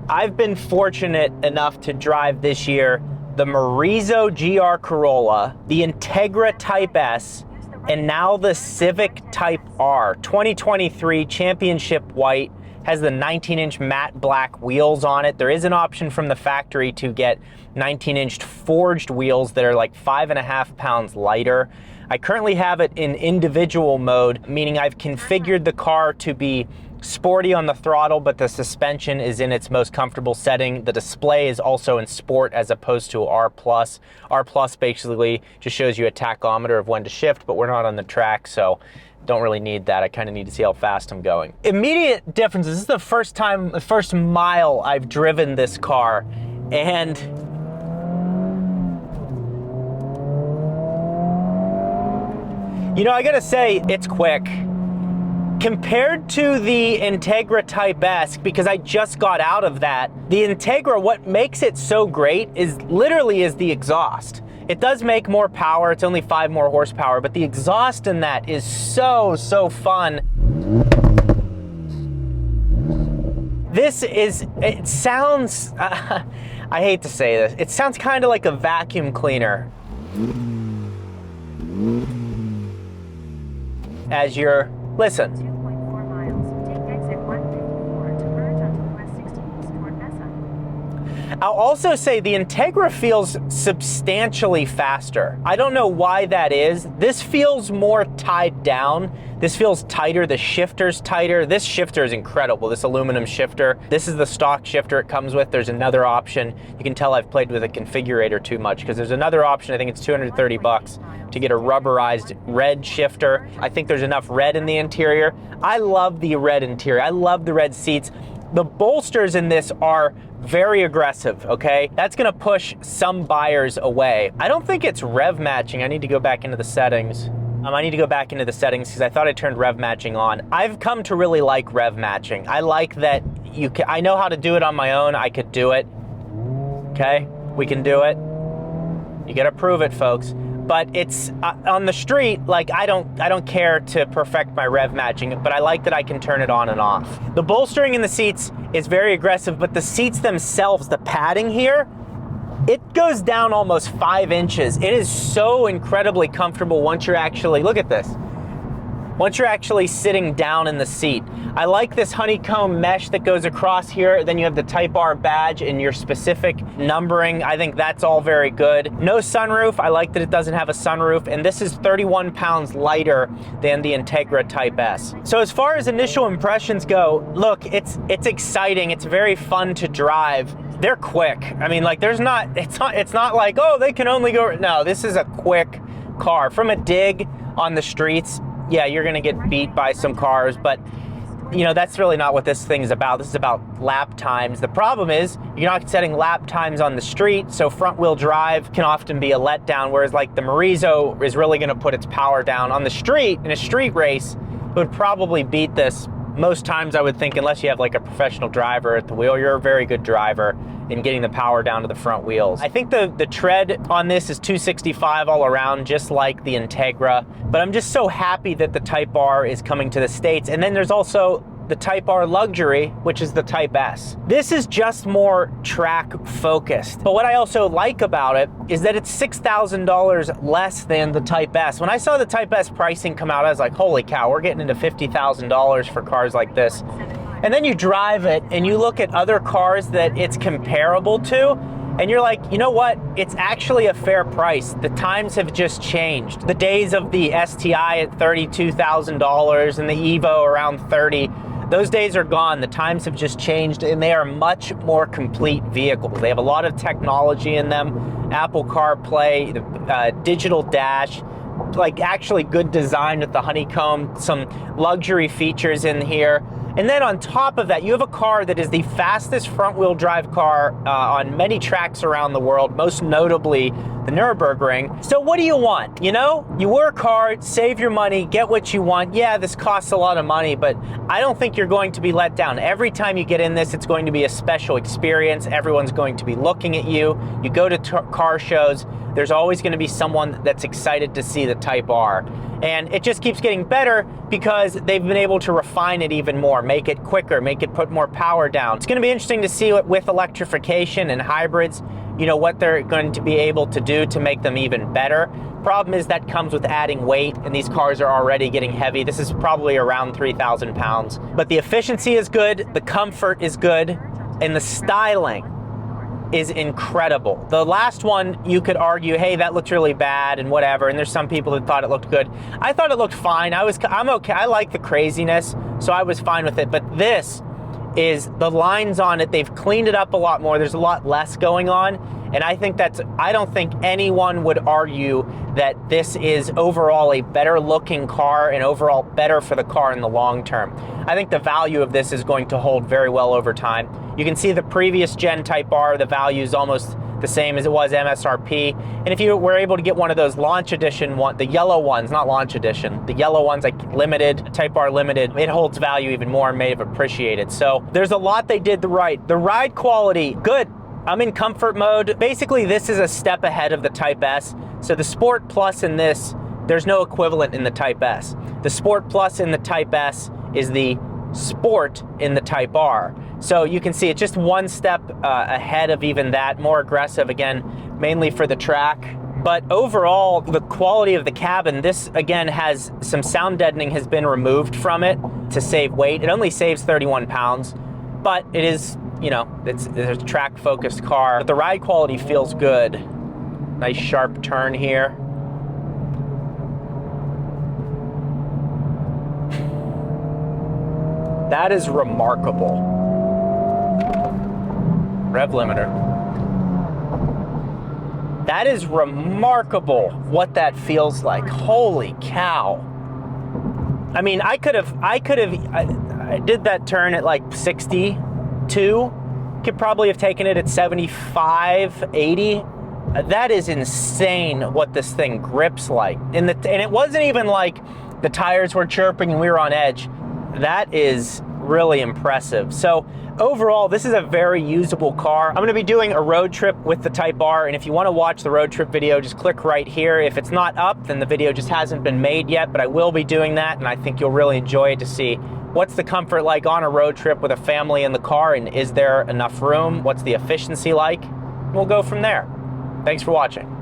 I've been fortunate enough to drive this year the Morizo GR Corolla, the Integra Type S, and now the Civic Type R. 2023 Championship White, has the 19-inch matte black wheels on it. There is an option from the factory to get 19-inch forged wheels that are like 5.5 pounds lighter. I currently have it in individual mode, meaning I've configured the car to be sporty on the throttle, but the suspension is in its most comfortable setting. The display is also in sport as opposed to R+. R+ basically just shows you a tachometer of when to shift, but we're not on the track, so don't really need that. I kind of need to see how fast I'm going. Immediate differences. This is the first mile I've driven this car, and you know, I gotta say, it's quick. Compared to the Integra Type S, because I just got out of that, the Integra, what makes it so great is literally the exhaust. It does make more power, it's only 5 more horsepower, but the exhaust in that is so fun. It sounds, I hate to say this, it sounds kind of like a vacuum cleaner. As you're, listen. 2.4 miles, take exit 154 to merge onto West 16 East toward Mesa. I'll also say the Integra feels substantially faster. I don't know why that is. This feels more tied down. This feels tighter, the shifter's tighter. This shifter is incredible, this aluminum shifter. This is the stock shifter it comes with. There's another option. You can tell I've played with a configurator too much because there's another option, I think it's 230 bucks, to get a rubberized red shifter. I think there's enough red in the interior. I love the red interior. I love the red seats. The bolsters in this are very aggressive, okay? That's gonna push some buyers away. I don't think it's rev matching. I need to go back into the settings. Because I thought I turned rev matching on. I've come to really like rev matching. I like that I know how to do it on my own. I could do it, okay? We can do it. You gotta prove it, folks. But it's on the street, like I don't care to perfect my rev matching, but I like that I can turn it on and off. The bolstering in the seats is very aggressive, but the seats themselves, the padding here, it goes down almost 5 inches. It is so incredibly comfortable once you're actually, look at this. Once you're actually sitting down in the seat. I like this honeycomb mesh that goes across here. Then you have the Type R badge and your specific numbering. I think that's all very good. No sunroof. I like that it doesn't have a sunroof. And this is 31 pounds lighter than the Integra Type S. So as far as initial impressions go, look, it's exciting. It's very fun to drive. They're quick. I mean, like it's not like, oh, they can only go, no, this is a quick car. From a dig on the streets, yeah, you're gonna get beat by some cars, but you know, that's really not what this thing is about. This is about lap times. The problem is you're not setting lap times on the street, so front wheel drive can often be a letdown, whereas like the Morizo is really gonna put its power down. On the street, in a street race, it would probably beat this most times, I would think, unless you have like a professional driver at the wheel. You're a very good driver in getting the power down to the front wheels. I think the tread on this is 265 all around, just like the Integra, but I'm just so happy that the Type R is coming to the States. And then there's also the Type R Luxury, which is the Type S. This is just more track focused. But what I also like about it is that it's $6,000 less than the Type S. When I saw the Type S pricing come out, I was like, holy cow, we're getting into $50,000 for cars like this. And then you drive it and you look at other cars that it's comparable to, and you're like, you know what? It's actually a fair price. The times have just changed. The days of the STI at $32,000 and the Evo around 30, those days are gone. The times have just changed, and they are much more complete vehicles. They have a lot of technology in them. Apple CarPlay, digital dash, like actually good design with the honeycomb, some luxury features in here. And then on top of that, you have a car that is the fastest front-wheel drive car on many tracks around the world, most notably the Nürburgring. So what do you want? You know, you work hard, save your money, get what you want. Yeah, this costs a lot of money, but I don't think you're going to be let down. Every time you get in this, it's going to be a special experience. Everyone's going to be looking at you. You go to car shows, there's always going to be someone that's excited to see the Type R. And it just keeps getting better because they've been able to refine it even more, make it quicker, make it put more power down. It's going to be interesting to see what, with electrification and hybrids, you know, what they're going to be able to do to make them even better. Problem is that comes with adding weight, and these cars are already getting heavy. This is probably around 3,000 pounds. But the efficiency is good, the comfort is good, and the styling is incredible. The last one, you could argue, hey, that looks really bad and whatever, and there's some people that thought it looked good. I thought it looked fine. I'm okay. I like the craziness, so I was fine with it. But this is, the lines on it, they've cleaned it up a lot more. There's a lot less going on, and I don't think anyone would argue that this is overall a better looking car and overall better for the car in the long term. I think the value of this is going to hold very well over time. You can see the previous gen Type R, the value is almost the same as it was MSRP. And if you were able to get one of those launch edition the yellow ones, not launch edition, the yellow ones like limited, Type R limited, it holds value even more and may have appreciated. So there's a lot they did right. The ride quality, good. I'm in comfort mode. Basically, this is a step ahead of the Type S. So the Sport Plus in this, there's no equivalent in the Type S. The Sport Plus in the Type S is the Sport in the Type R. So you can see it's just one step ahead of even that, more aggressive, again, mainly for the track. But overall, the quality of the cabin, this again has some sound deadening has been removed from it to save weight. It only saves 31 pounds, but it is, you know, it's a track focused car. But the ride quality feels good. Nice sharp turn here. That is remarkable. Rev limiter. That is remarkable what that feels like. Holy cow. I mean, I did that turn at like 62. Could probably have taken it at 75, 80. That is insane what this thing grips like. And it wasn't even like the tires were chirping and we were on edge. That is really impressive. So overall, this is a very usable car. I'm gonna be doing a road trip with the Type R, and if you wanna watch the road trip video, just click right here. If it's not up, then the video just hasn't been made yet, but I will be doing that, and I think you'll really enjoy it to see what's the comfort like on a road trip with a family in the car, and is there enough room? What's the efficiency like? We'll go from there. Thanks for watching.